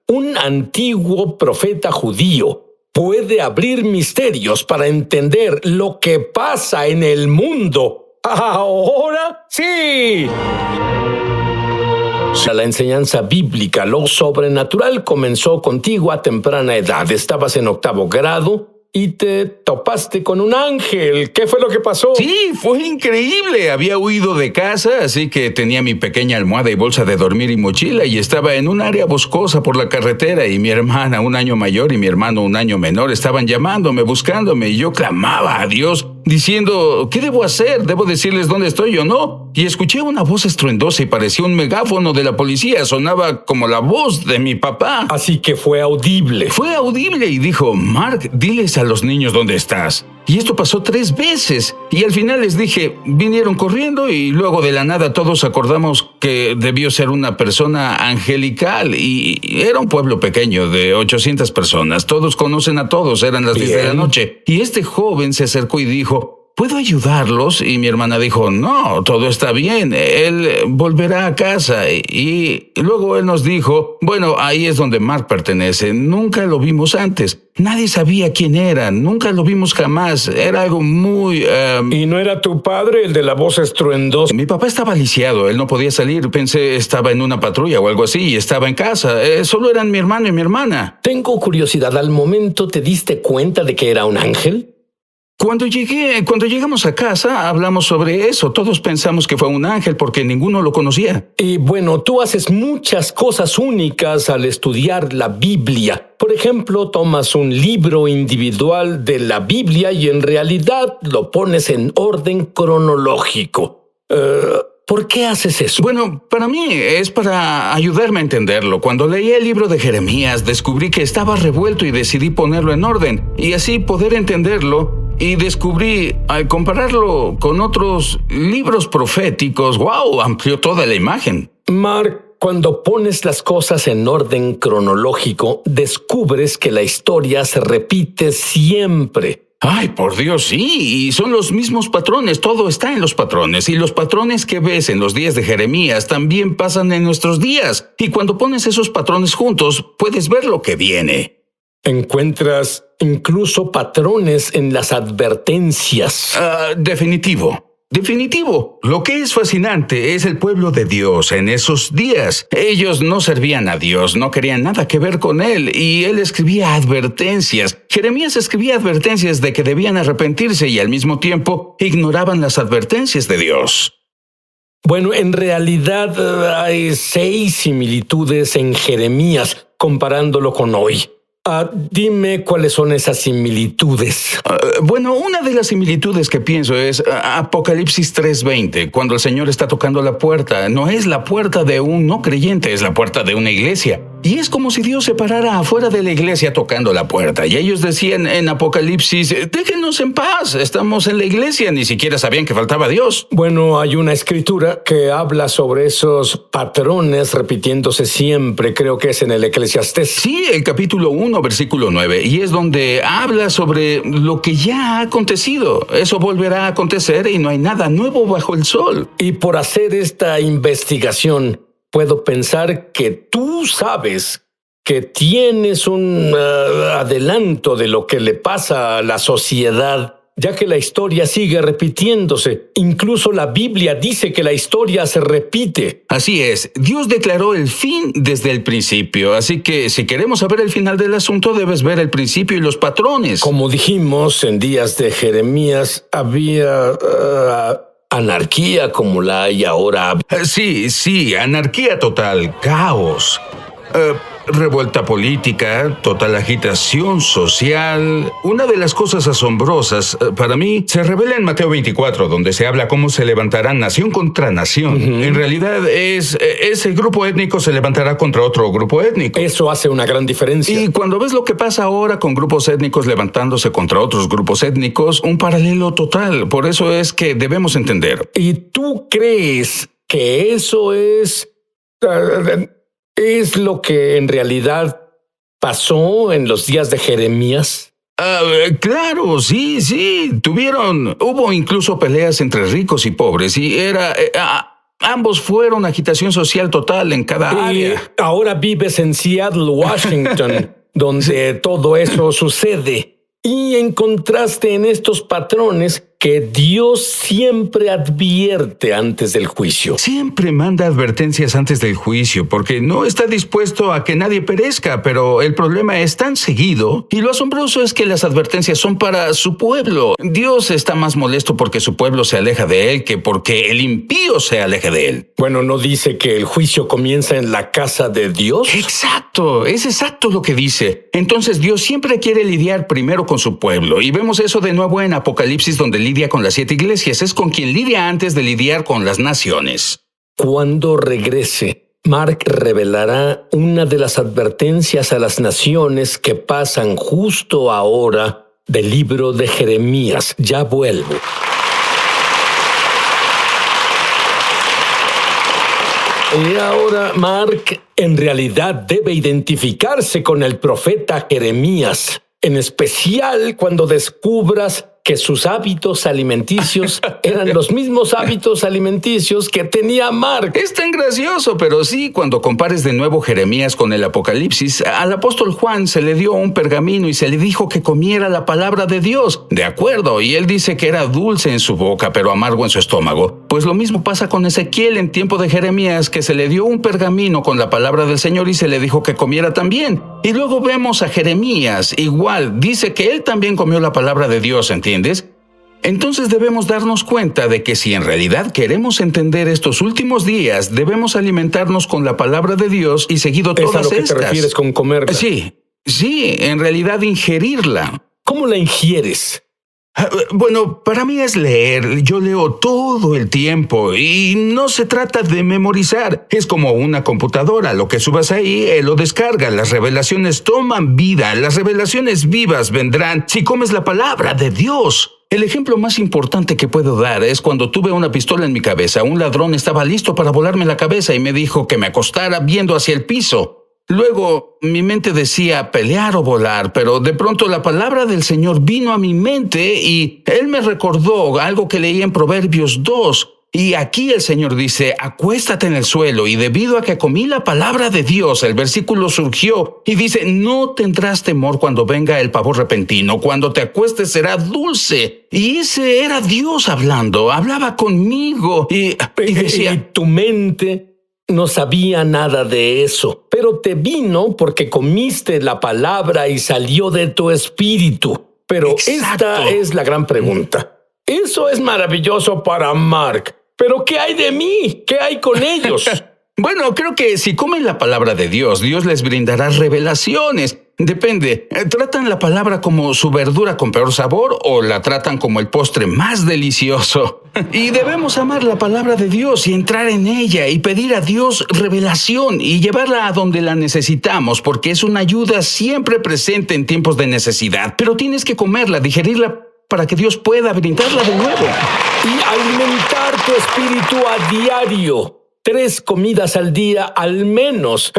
Un antiguo profeta judío puede abrir misterios para entender lo que pasa en el mundo. ¡Ahora sí! La enseñanza bíblica, lo sobrenatural, comenzó contigo a temprana edad. Estabas en 8º grado y te topaste con un ángel. ¿Qué fue lo que pasó? Sí, fue increíble. Había huido de casa, así que tenía mi pequeña almohada y bolsa de dormir y mochila y estaba en un área boscosa por la carretera y mi hermana, 1 año mayor, y mi hermano, 1 año menor, estaban llamándome, buscándome y yo clamaba a Dios diciendo, ¿qué debo hacer? ¿Debo decirles dónde estoy o no? Y escuché una voz estruendosa y parecía un megáfono de la policía. Sonaba como la voz de mi papá. Así que fue audible. Fue audible y dijo, Mark, diles a los niños dónde estás. Y esto pasó 3 veces. Y al final les dije, vinieron corriendo y luego de la nada todos acordamos que debió ser una persona angelical. Y era un pueblo pequeño de 800 personas. Todos conocen a todos, eran las 10 de la noche. Y este joven se acercó y dijo, ¿puedo ayudarlos? Y mi hermana dijo, no, todo está bien, él volverá a casa. Y luego él nos dijo, bueno, ahí es donde Mark pertenece, nunca lo vimos antes, nadie sabía quién era, nunca lo vimos jamás, era algo muy... ¿Y no era tu padre el de la voz estruendosa? Mi papá estaba lisiado, él no podía salir, pensé estaba en una patrulla o algo así y estaba en casa, solo eran mi hermano y mi hermana. Tengo curiosidad, ¿al momento te diste cuenta de que era un ángel? Cuando llegamos a casa, hablamos sobre eso. Todos pensamos que fue un ángel porque ninguno lo conocía. Y bueno, tú haces muchas cosas únicas al estudiar la Biblia. Por ejemplo, tomas un libro individual de la Biblia y en realidad lo pones en orden cronológico. ¿Por qué haces eso? Bueno, para mí es para ayudarme a entenderlo. Cuando leí el libro de Jeremías, descubrí que estaba revuelto y decidí ponerlo en orden y así poder entenderlo. Y descubrí, al compararlo con otros libros proféticos, ¡wow!, amplió toda la imagen. Mark, cuando pones las cosas en orden cronológico, descubres que la historia se repite siempre. Ay, por Dios, sí, y son los mismos patrones, todo está en los patrones, y los patrones que ves en los días de Jeremías también pasan en nuestros días, y cuando pones esos patrones juntos, puedes ver lo que viene. Encuentras incluso patrones en las advertencias. Definitivo. Lo que es fascinante es el pueblo de Dios en esos días. Ellos no servían a Dios, no querían nada que ver con Él, y Él escribía advertencias. Jeremías escribía advertencias de que debían arrepentirse y al mismo tiempo ignoraban las advertencias de Dios. Bueno, en realidad hay 6 similitudes en Jeremías comparándolo con hoy. Dime cuáles son esas similitudes. Bueno, una de las similitudes que pienso es Apocalipsis 3:20, cuando el Señor está tocando la puerta. No es la puerta de un no creyente, es la puerta de una iglesia. Y es como si Dios se parara afuera de la iglesia tocando la puerta. Y ellos decían en Apocalipsis, déjenos en paz, estamos en la iglesia, ni siquiera sabían que faltaba Dios. Bueno, hay una escritura que habla sobre esos patrones repitiéndose siempre, creo que es en el Eclesiastés. Sí, el capítulo 1, versículo 9, y es donde habla sobre lo que ya ha acontecido. Eso volverá a acontecer y no hay nada nuevo bajo el sol. Y por hacer esta investigación, puedo pensar que tú sabes que tienes un adelanto de lo que le pasa a la sociedad, ya que la historia sigue repitiéndose. Incluso la Biblia dice que la historia se repite. Así es, Dios declaró el fin desde el principio, así que si queremos saber el final del asunto, debes ver el principio y los patrones. Como dijimos, en días de Jeremías había anarquía como la hay ahora. Sí, anarquía total, caos. Revuelta política, total agitación social. Una de las cosas asombrosas para mí se revela en Mateo 24, donde se habla cómo se levantarán nación contra nación. En realidad ese grupo étnico se levantará contra otro grupo étnico. Eso hace una gran diferencia. Y cuando ves lo que pasa ahora con grupos étnicos levantándose contra otros grupos étnicos, un paralelo total. Por eso es que debemos entender. ¿Y tú crees que eso es lo que en realidad pasó en los días de Jeremías? Claro, sí. Hubo incluso peleas entre ricos y pobres y Ambos fueron agitación social total en cada Y área. ahora vives en Seattle, Washington, donde todo eso sucede. Y encontraste en estos patrones que Dios siempre advierte antes del juicio. Siempre manda advertencias antes del juicio porque no está dispuesto a que nadie perezca, pero el problema es tan seguido y lo asombroso es que las advertencias son para su pueblo. Dios está más molesto porque su pueblo se aleja de él que porque el impío se aleje de él. Bueno, ¿no dice que el juicio comienza en la casa de Dios? Exacto, es exacto lo que dice. Entonces Dios siempre quiere lidiar primero con su pueblo y vemos eso de nuevo en Apocalipsis donde lidia con las 7 iglesias. Es con quien lidia antes de lidiar con las naciones. Cuando regrese, Mark revelará una de las advertencias a las naciones que pasan justo ahora del libro de Jeremías. Ya vuelvo. Y ahora Mark en realidad debe identificarse con el profeta Jeremías, en especial cuando descubras que sus hábitos alimenticios eran los mismos hábitos alimenticios que tenía Mark. Es tan gracioso, pero sí, cuando compares de nuevo Jeremías con el Apocalipsis, al apóstol Juan se le dio un pergamino y se le dijo que comiera la palabra de Dios. De acuerdo, y él dice que era dulce en su boca, pero amargo en su estómago. Pues lo mismo pasa con Ezequiel en tiempo de Jeremías, que se le dio un pergamino con la palabra del Señor y se le dijo que comiera también. Y luego vemos a Jeremías, igual, dice que él también comió la palabra de Dios, ¿entiendes? Entonces debemos darnos cuenta de que si en realidad queremos entender estos últimos días, debemos alimentarnos con la palabra de Dios y seguido ¿Es a todas lo que estas. te refieres con comerla? Sí, en realidad ingerirla. ¿Cómo la ingieres? Bueno, para mí es leer. Yo leo todo el tiempo y no se trata de memorizar. Es como una computadora. Lo que subas ahí, él lo descarga. Las revelaciones toman vida. Las revelaciones vivas vendrán si comes la palabra de Dios. El ejemplo más importante que puedo dar es cuando tuve una pistola en mi cabeza. Un ladrón estaba listo para volarme la cabeza y me dijo que me acostara viendo hacia el piso. Luego, mi mente decía pelear o volar, pero de pronto la palabra del Señor vino a mi mente y Él me recordó algo que leí en Proverbios 2. Y aquí el Señor dice, acuéstate en el suelo, y debido a que comí la palabra de Dios, el versículo surgió y dice, no tendrás temor cuando venga el pavor repentino, cuando te acuestes será dulce. Y ese era Dios hablando, hablaba conmigo y decía, Y tu mente no sabía nada de eso, pero te vino porque comiste la palabra y salió de tu espíritu. Pero Exacto. esta es la gran pregunta. Eso es maravilloso para Mark, pero ¿qué hay de mí? ¿Qué hay con ellos? Bueno, creo que si comen la palabra de Dios, Dios les brindará revelaciones. Depende, ¿tratan la palabra como su verdura con peor sabor o la tratan como el postre más delicioso? Y debemos amar la palabra de Dios y entrar en ella y pedir a Dios revelación y llevarla a donde la necesitamos, porque es una ayuda siempre presente en tiempos de necesidad. Pero tienes que comerla, digerirla para que Dios pueda brindarla de nuevo. Y alimentar tu espíritu a diario. 3 comidas al día al menos.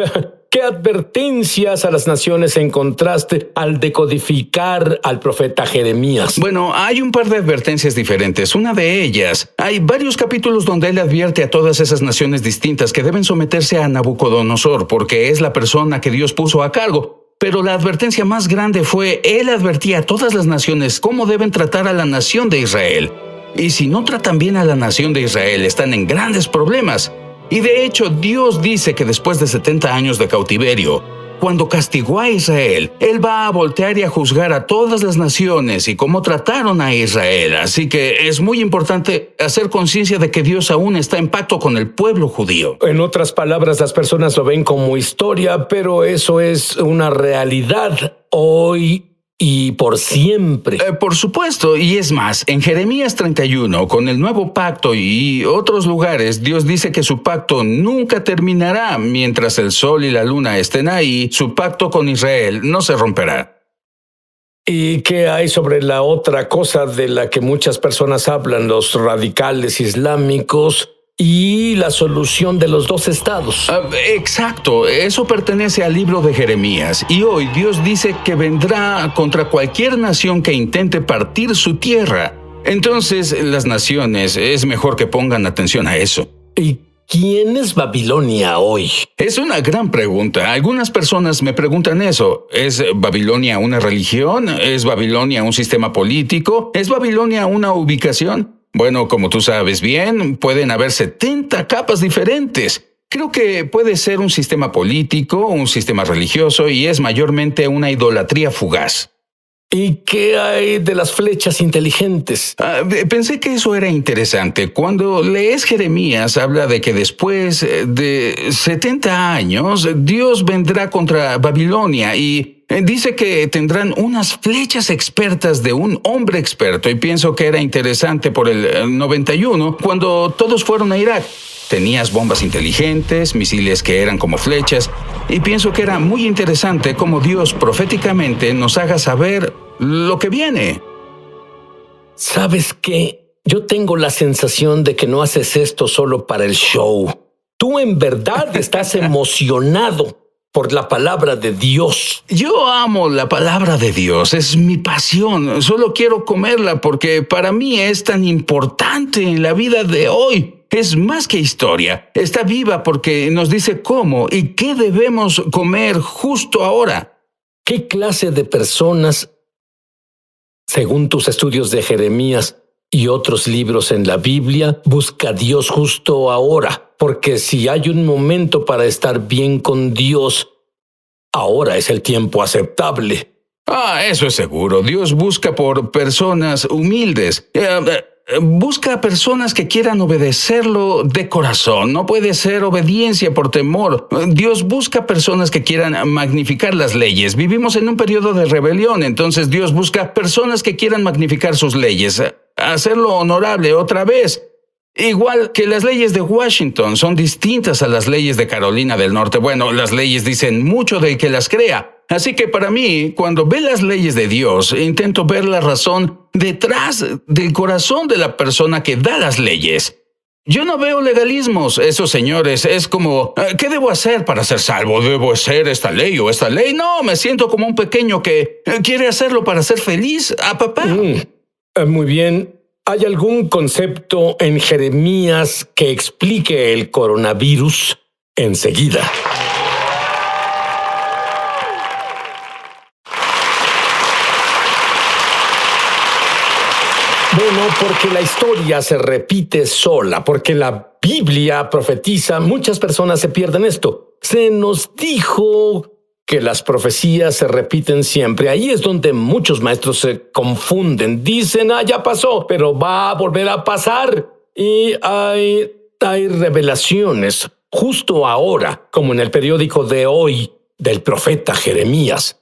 ¿Qué advertencias a las naciones encontraste al decodificar al profeta Jeremías? Bueno, hay un par de advertencias diferentes. Una de ellas, hay varios capítulos donde él advierte a todas esas naciones distintas que deben someterse a Nabucodonosor, porque es la persona que Dios puso a cargo. Pero la advertencia más grande fue, él advertía a todas las naciones cómo deben tratar a la nación de Israel. Y si no tratan bien a la nación de Israel, están en grandes problemas. Y de hecho, Dios dice que después de 70 años de cautiverio, cuando castigó a Israel, Él va a voltear y a juzgar a todas las naciones y cómo trataron a Israel. Así que es muy importante hacer conciencia de que Dios aún está en pacto con el pueblo judío. En otras palabras, las personas lo ven como historia, pero eso es una realidad hoy y por siempre. Por supuesto, y es más, en Jeremías 31, con el nuevo pacto y otros lugares, Dios dice que su pacto nunca terminará mientras el sol y la luna estén ahí. Su pacto con Israel no se romperá. ¿Y qué hay sobre la otra cosa de la que muchas personas hablan, los radicales islámicos y la solución de los 2 estados? Exacto, eso pertenece al libro de Jeremías. Y hoy Dios dice que vendrá contra cualquier nación que intente partir su tierra. Entonces, las naciones es mejor que pongan atención a eso. ¿Y ¿quién es Babilonia hoy? Es una gran pregunta. Algunas personas me preguntan eso. ¿Es Babilonia una religión? ¿Es Babilonia un sistema político? ¿Es Babilonia una ubicación? Bueno, como tú sabes bien, pueden haber 70 capas diferentes. Creo que puede ser un sistema político, un sistema religioso y es mayormente una idolatría fugaz. ¿Y qué hay de las flechas inteligentes? Pensé que eso era interesante. Cuando lees Jeremías, habla de que después de 70 años, Dios vendrá contra Babilonia y dice que tendrán unas flechas expertas de un hombre experto. Y pienso que era interesante por el 91, cuando todos fueron a Irak. Tenías bombas inteligentes, misiles que eran como flechas, y pienso que era muy interesante cómo Dios proféticamente nos haga saber lo que viene. ¿Sabes qué? Yo tengo la sensación de que no haces esto solo para el show. Tú en verdad estás emocionado por la palabra de Dios. Yo amo la palabra de Dios, es mi pasión. Solo quiero comerla porque para mí es tan importante en la vida de hoy. Es más que historia. Está viva porque nos dice cómo y qué debemos comer justo ahora. ¿Qué clase de personas, según tus estudios de Jeremías y otros libros en la Biblia, busca a Dios justo ahora? Porque si hay un momento para estar bien con Dios, ahora es el tiempo aceptable. Eso es seguro. Dios busca por personas humildes. Busca personas que quieran obedecerlo de corazón. No puede ser obediencia por temor. Dios busca personas que quieran magnificar las leyes. Vivimos en un periodo de rebelión, entonces Dios busca personas que quieran magnificar sus leyes, hacerlo honorable otra vez. Igual que las leyes de Washington son distintas a las leyes de Carolina del Norte. Bueno, las leyes dicen mucho del que las crea. Así que para mí, cuando ve las leyes de Dios, intento ver la razón detrás del corazón de la persona que da las leyes. Yo no veo legalismos. Esos señores es como, ¿qué debo hacer para ser salvo? ¿Debo hacer esta ley o esta ley? No, me siento como un pequeño que quiere hacerlo para ser feliz a papá. Muy bien. ¿Hay algún concepto en Jeremías que explique el coronavirus? Enseguida. Bueno, porque la historia se repite sola, porque la Biblia profetiza, muchas personas se pierden esto. Se nos dijo que las profecías se repiten siempre. Ahí es donde muchos maestros se confunden. Dicen, ya pasó, pero va a volver a pasar. Y hay revelaciones justo ahora, como en el periódico de hoy, del profeta Jeremías.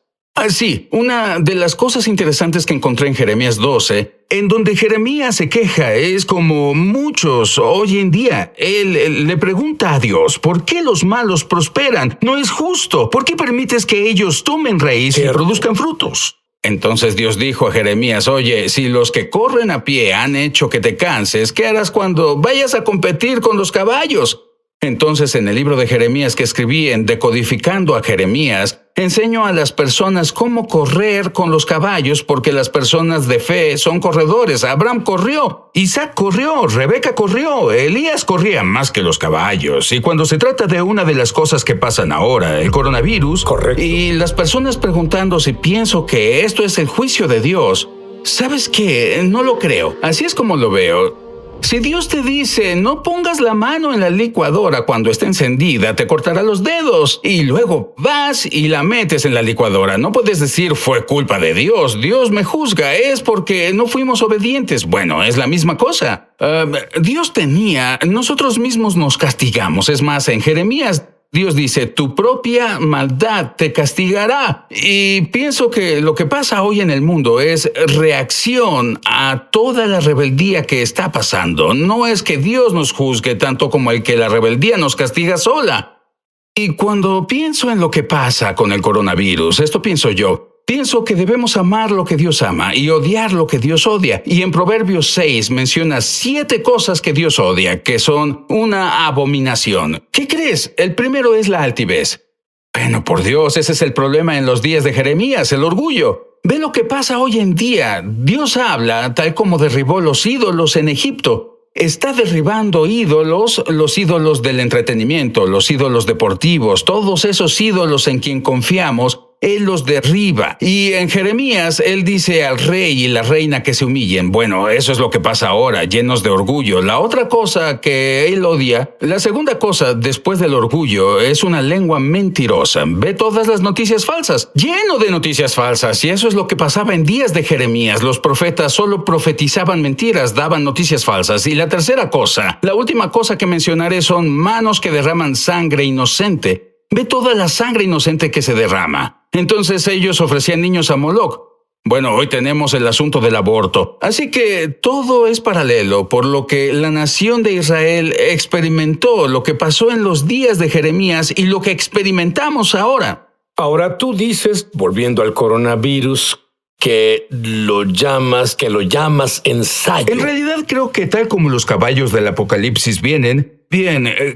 Sí, una de las cosas interesantes que encontré en Jeremías 12, en donde Jeremías se queja, es como muchos hoy en día. Él le pregunta a Dios, ¿por qué los malos prosperan? No es justo. ¿Por qué permites que ellos tomen raíz y produzcan frutos? Entonces Dios dijo a Jeremías, oye, si los que corren a pie han hecho que te canses, ¿qué harás cuando vayas a competir con los caballos? Entonces, en el libro de Jeremías que escribí en Decodificando a Jeremías, enseño a las personas cómo correr con los caballos, porque las personas de fe son corredores. Abraham corrió, Isaac corrió, Rebeca corrió, Elías corría más que los caballos. Y cuando se trata de una de las cosas que pasan ahora, el coronavirus, correcto, y las personas preguntando si pienso que esto es el juicio de Dios, ¿sabes qué? No lo creo. Así es como lo veo. Si Dios te dice, no pongas la mano en la licuadora cuando esté encendida, te cortará los dedos. Y luego vas y la metes en la licuadora. No puedes decir, fue culpa de Dios. Dios me juzga, es porque no fuimos obedientes. Bueno, es la misma cosa. Nosotros mismos nos castigamos. Es más, en Jeremías, Dios dice, tu propia maldad te castigará. Y pienso que lo que pasa hoy en el mundo es reacción a toda la rebeldía que está pasando. No es que Dios nos juzgue tanto como el que la rebeldía nos castiga sola. Y cuando pienso en lo que pasa con el coronavirus, esto pienso yo. Pienso que debemos amar lo que Dios ama y odiar lo que Dios odia. Y en Proverbios 6 menciona 7 cosas que Dios odia, que son una abominación. ¿Qué crees? El primero es la altivez. Bueno, por Dios, ese es el problema en los días de Jeremías, el orgullo. Ve lo que pasa hoy en día. Dios habla tal como derribó los ídolos en Egipto. está derribando ídolos, los ídolos del entretenimiento, los ídolos deportivos, todos esos ídolos en quien confiamos. Él los derriba. Y en Jeremías, él dice al rey y la reina que se humillen. Bueno, eso es lo que pasa ahora, llenos de orgullo. La otra cosa que él odia, la segunda cosa después del orgullo, es una lengua mentirosa. Ve todas las noticias falsas, lleno de noticias falsas. Y eso es lo que pasaba en días de Jeremías. Los profetas solo profetizaban mentiras, daban noticias falsas. Y la tercera cosa, la última cosa que mencionaré son manos que derraman sangre inocente. Ve toda la sangre inocente que se derrama. Entonces ellos ofrecían niños a Moloc. Bueno, hoy tenemos el asunto del aborto. Así que todo es paralelo, por lo que la nación de Israel experimentó lo que pasó en los días de Jeremías y lo que experimentamos ahora. Ahora tú dices, volviendo al coronavirus, que lo llamas ensayo. En realidad creo que tal como los caballos del Apocalipsis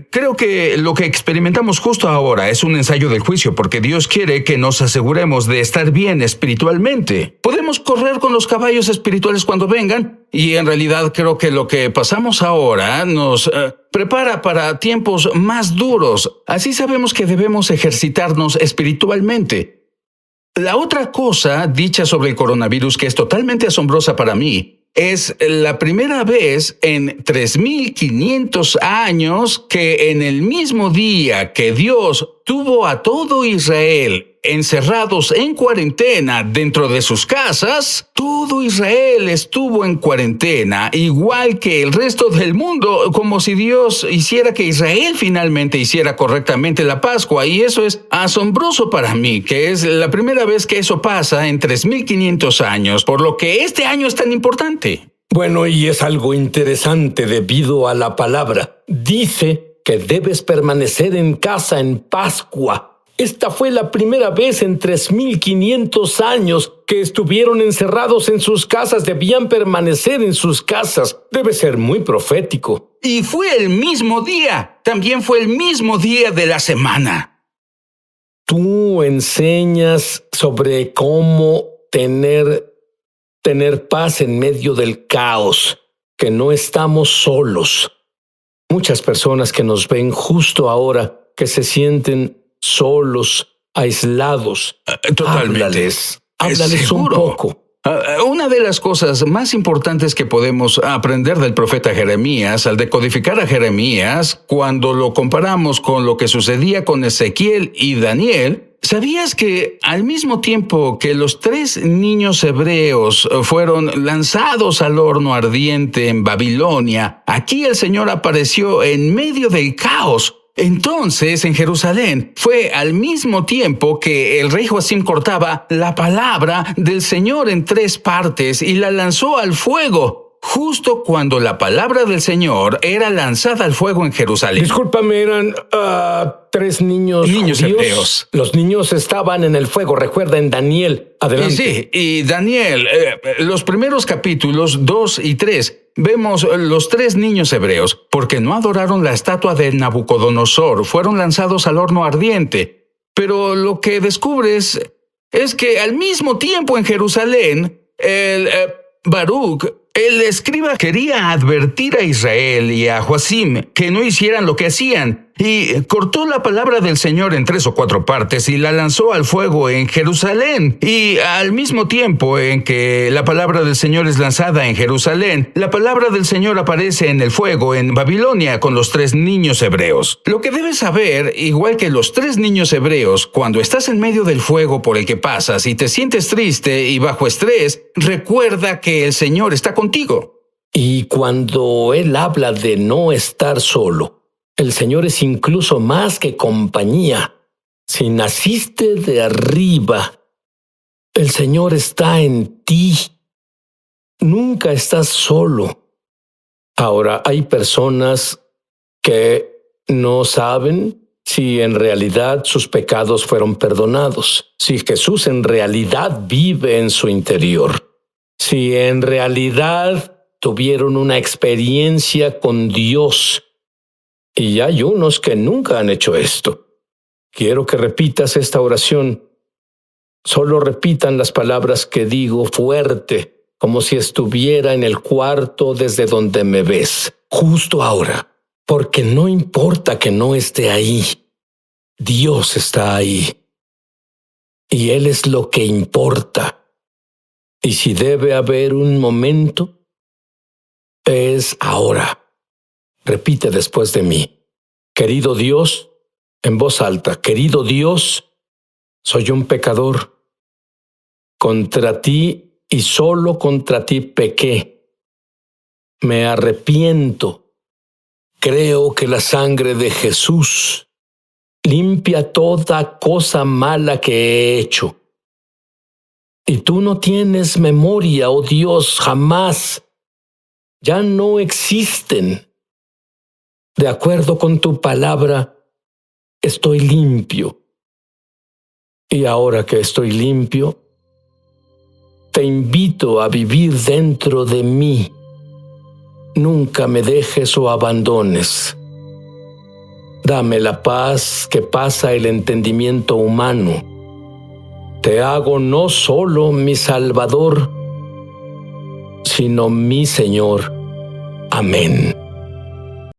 creo que lo que experimentamos justo ahora es un ensayo del juicio, porque Dios quiere que nos aseguremos de estar bien espiritualmente. Podemos correr con los caballos espirituales cuando vengan, y en realidad creo que lo que pasamos ahora nos prepara para tiempos más duros. Así sabemos que debemos ejercitarnos espiritualmente. La otra cosa dicha sobre el coronavirus que es totalmente asombrosa para mí es la primera vez en 3,500 años que en el mismo día que Dios tuvo a todo Israel encerrados en cuarentena dentro de sus casas, todo Israel estuvo en cuarentena, igual que el resto del mundo, como si Dios hiciera que Israel finalmente hiciera correctamente la Pascua. Y eso es asombroso para mí, que es la primera vez que eso pasa en 3,500 años, por lo que este año es tan importante. Bueno, y es algo interesante debido a la palabra. Dice que debes permanecer en casa en Pascua. Esta fue la primera vez en 3,500 años que estuvieron encerrados en sus casas. Debían permanecer en sus casas. Debe ser muy profético. Y fue el mismo día. También fue el mismo día de la semana. Tú enseñas sobre cómo tener paz en medio del caos, que no estamos solos. Muchas personas que nos ven justo ahora, que se sienten solos, aislados. Totalmente. Háblales un poco. Una de las cosas más importantes que podemos aprender del profeta Jeremías, al decodificar a Jeremías, cuando lo comparamos con lo que sucedía con Ezequiel y Daniel, ¿sabías que al mismo tiempo que los 3 niños hebreos fueron lanzados al horno ardiente en Babilonia, aquí el Señor apareció en medio del caos? Entonces, en Jerusalén, fue al mismo tiempo que el rey Joacim cortaba la palabra del Señor en 3 partes y la lanzó al fuego, justo cuando la palabra del Señor era lanzada al fuego en Jerusalén. Discúlpame, eran 3 niños hebreos. Los niños estaban en el fuego, recuerda en Daniel. Adelante. Sí, y Daniel, los primeros capítulos 2 y 3, vemos los 3 niños hebreos, porque no adoraron la estatua de Nabucodonosor, fueron lanzados al horno ardiente. Pero lo que descubres es que al mismo tiempo en Jerusalén, Baruch, el escriba, quería advertir a Israel y a Joacim que no hicieran lo que hacían, y cortó la palabra del Señor en 3 o 4 partes y la lanzó al fuego en Jerusalén. Y al mismo tiempo en que la palabra del Señor es lanzada en Jerusalén, la palabra del Señor aparece en el fuego en Babilonia con los 3 niños hebreos. Lo que debes saber, igual que los 3 niños hebreos, cuando estás en medio del fuego por el que pasas y te sientes triste y bajo estrés, recuerda que el Señor está contigo. Y cuando Él habla de no estar solo, el Señor es incluso más que compañía. Si naciste de arriba, el Señor está en ti. Nunca estás solo. Ahora, hay personas que no saben si en realidad sus pecados fueron perdonados, si Jesús en realidad vive en su interior, si en realidad tuvieron una experiencia con Dios. Y hay unos que nunca han hecho esto. Quiero que repitas esta oración. Solo repitan las palabras que digo fuerte, como si estuviera en el cuarto desde donde me ves. justo ahora, porque no importa que no esté ahí, Dios está ahí. Y Él es lo que importa. Y si debe haber un momento, es ahora. Repite después de mí. Querido Dios, en voz alta, querido Dios, soy un pecador. Contra ti y solo contra ti pequé. Me arrepiento. Creo que la sangre de Jesús limpia toda cosa mala que he hecho. Y tú no tienes memoria, oh Dios, jamás. Ya no existen. De acuerdo con tu palabra, estoy limpio. Y ahora que estoy limpio, te invito a vivir dentro de mí. Nunca me dejes o abandones. Dame la paz que pasa el entendimiento humano. Te hago no solo mi Salvador, sino mi Señor. Amén.